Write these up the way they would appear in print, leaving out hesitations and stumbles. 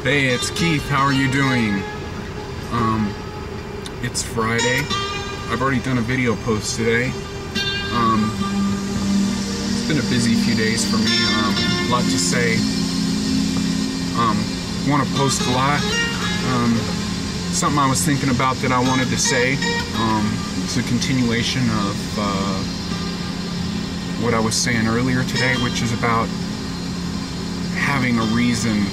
Hey, it's Keith. How are you doing? It's Friday. I've already done a video post today. It's been a busy few days for me. A lot to say. Want to post a lot. Something I was thinking about that I wanted to say. It's a continuation of what I was saying earlier today, which is about having a reason,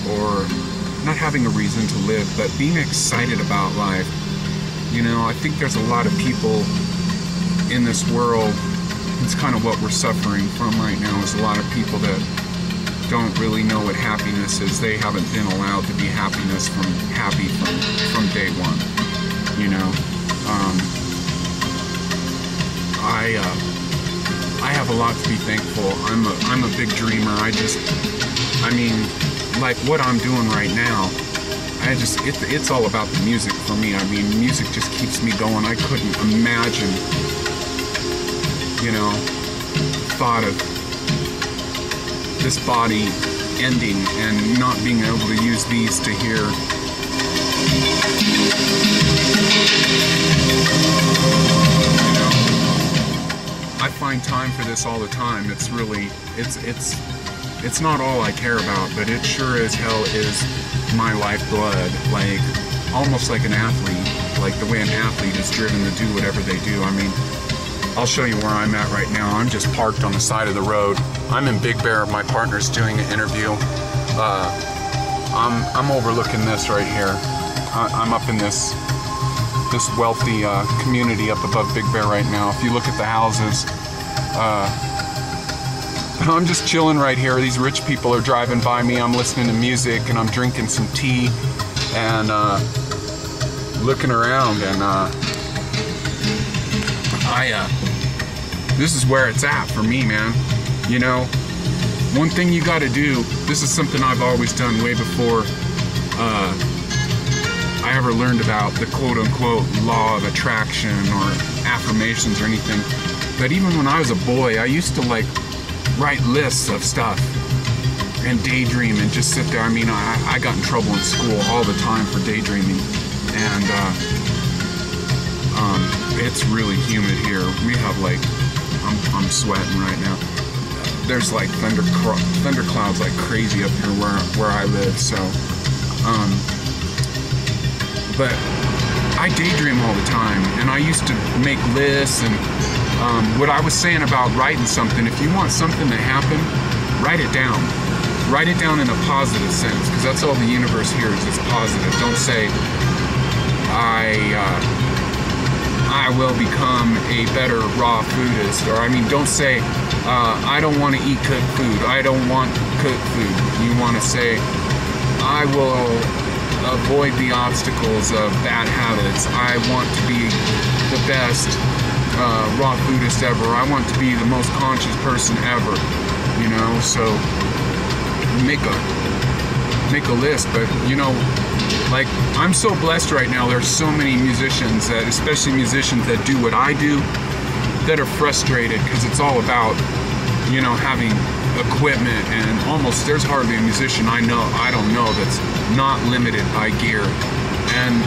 or not having a reason to live, but being excited about life. You know, I think there's a lot of people in this world, it's kind of what we're suffering from right now, is a lot of people that don't really know what happiness is. They haven't been allowed to be happy from day one. You know, I have a lot to be thankful. I'm a big dreamer. I mean, like what I'm doing right now, it's all about the music for me. I mean, music just keeps me going. I couldn't imagine, you know, thought of this body ending and not being able to use these to hear. You know, I find time for this all the time. It's really, it's not all I care about, but it sure as hell is my lifeblood. Like, almost like an athlete, like the way an athlete is driven to do whatever they do. I mean, I'll show you where I'm at right now. I'm just parked on the side of the road. I'm in Big Bear. My partner's doing an interview. I'm overlooking this right here. I'm up in this wealthy community up above Big Bear right now. If you look at the houses, I'm just chilling right here. These rich people are driving by me. I'm listening to music and I'm drinking some tea and looking around, and this is where it's at for me, man. You know, one thing you got to do, this is something I've always done way before I ever learned about the quote-unquote law of attraction or affirmations or anything. But even when I was a boy, I used to like write lists of stuff and daydream and just sit there. I mean, I got in trouble in school all the time for daydreaming, and it's really humid here. We have like, I'm sweating right now. There's like thunder clouds like crazy up here where I live. So, but I daydream all the time, and I used to make lists. And what I was saying about writing something, if you want something to happen, write it down. Write it down in a positive sense, because that's all the universe hears is positive. Don't say, I will become a better raw foodist, or I mean, don't say, I don't want to eat cooked food. I don't want cooked food. You want to say, I will avoid the obstacles of bad habits. I want to be the best raw foodist ever. I want to be the most conscious person ever. You know, so make a list. But you know, like, I'm so blessed right now. There's so many musicians, especially musicians that do what I do, that are frustrated because it's all about, you know, having equipment, and almost there's hardly a musician I don't know that's not limited by gear. And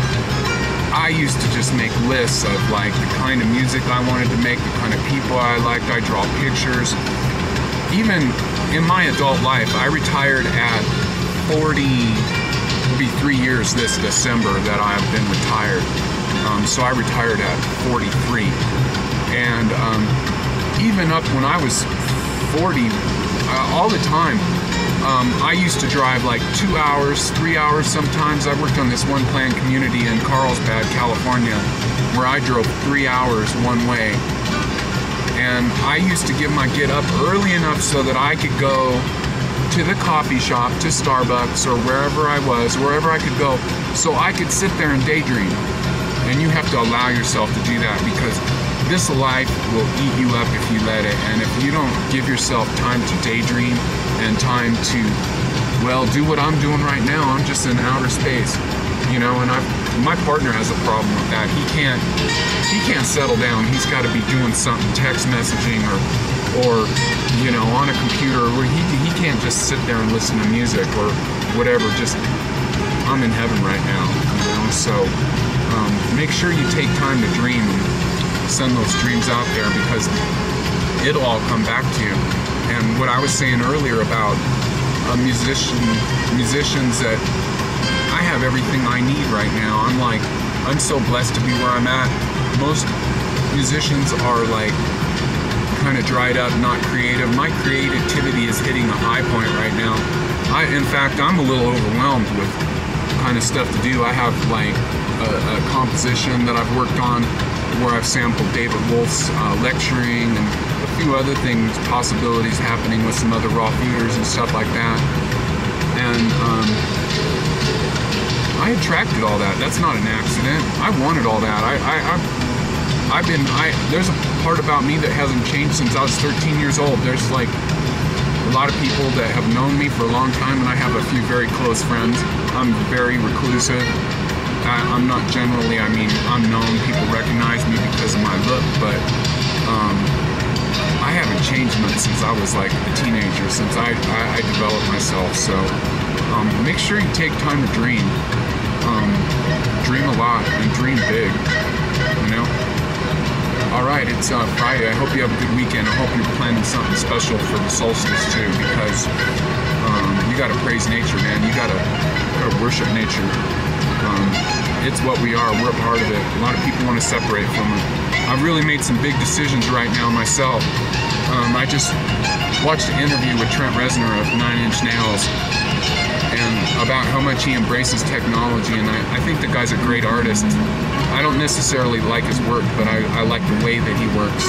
I used to just make lists of like the kind of music I wanted to make, the kind of people I liked. I draw pictures. Even in my adult life, I retired at 40. It'll be 3 years this December that I've been retired. So I retired at 43. And even up when I was 40, all the time, I used to drive like 2 hours, 3 hours sometimes. I worked on this one planned community in Carlsbad, California, where I drove 3 hours one way. And I used to get up early enough so that I could go to the coffee shop, to Starbucks, or wherever I was, wherever I could go, so I could sit there and daydream. And you have to allow yourself to do that, because this life will eat you up if you let it. And if you don't give yourself time to daydream and time to, well, do what I'm doing right now. I'm just in outer space. you know, and my partner has a problem with that. He can't settle down. He's got to be doing something, text messaging or you know, on a computer, where he can't just sit there and listen to music or whatever. Just, I'm in heaven right now, you know. So make sure you take time to dream and send those dreams out there, because it'll all come back to you. And what I was saying earlier about musicians, that I have everything I need right now. I'm so blessed to be where I'm at. Most musicians are like kind of dried up, not creative. My creativity is hitting a high point right now. In fact, I'm a little overwhelmed with kind of stuff to do. I have like a composition that I've worked on where I've sampled David Wolf's lecturing, and a few other things, possibilities happening with some other raw fooders and stuff like that. And I attracted all that. That's not an accident. I wanted all that. There's a part about me that hasn't changed since I was 13 years old. There's like a lot of people that have known me for a long time, and I have a few very close friends. I'm very reclusive. I'm not generally, I mean, I'm known. People recognize me because of my look, but I haven't changed much since I was like a teenager, since I developed myself. So make sure you take time to dream. Dream a lot and dream big, you know? Alright, it's Friday. I hope you have a good weekend. I hope you're planning something special for the solstice too, because you gotta praise nature, man. You gotta worship nature. It's what we are. We're a part of it. A lot of people want to separate from it. I've really made some big decisions right now myself. I just watched an interview with Trent Reznor of 9 Inch Nails, and about how much he embraces technology, and I think the guy's a great artist. I don't necessarily like his work, but I like the way that he works.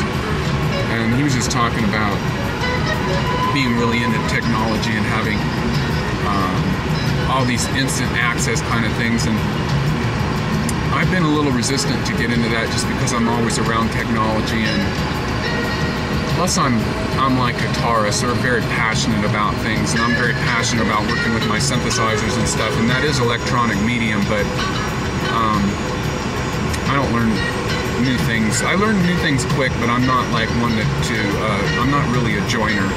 And he was just talking about being really into technology and having all these instant access kind of things, and I've been a little resistant to get into that just because I'm always around technology, and plus I'm like a guitarist, or very passionate about things, and I'm very passionate about working with my synthesizers and stuff, and that is electronic medium, but I don't learn new things. I learn new things quick, but I'm not like one I'm not really a joiner.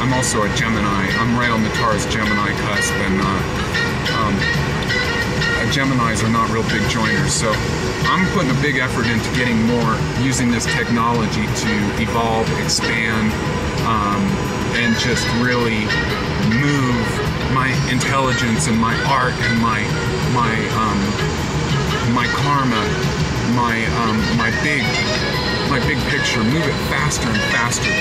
I'm also a Gemini. I'm right on the Taurus Gemini cusp, and Geminis are not real big joiners, so I'm putting a big effort into getting more, using this technology to evolve, expand, and just really move my intelligence and my art and my karma, my big picture, move it faster and faster.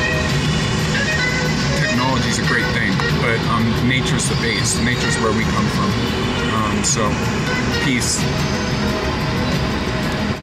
Technology is a great thing, but nature's the base. Nature's where we come from. So, peace.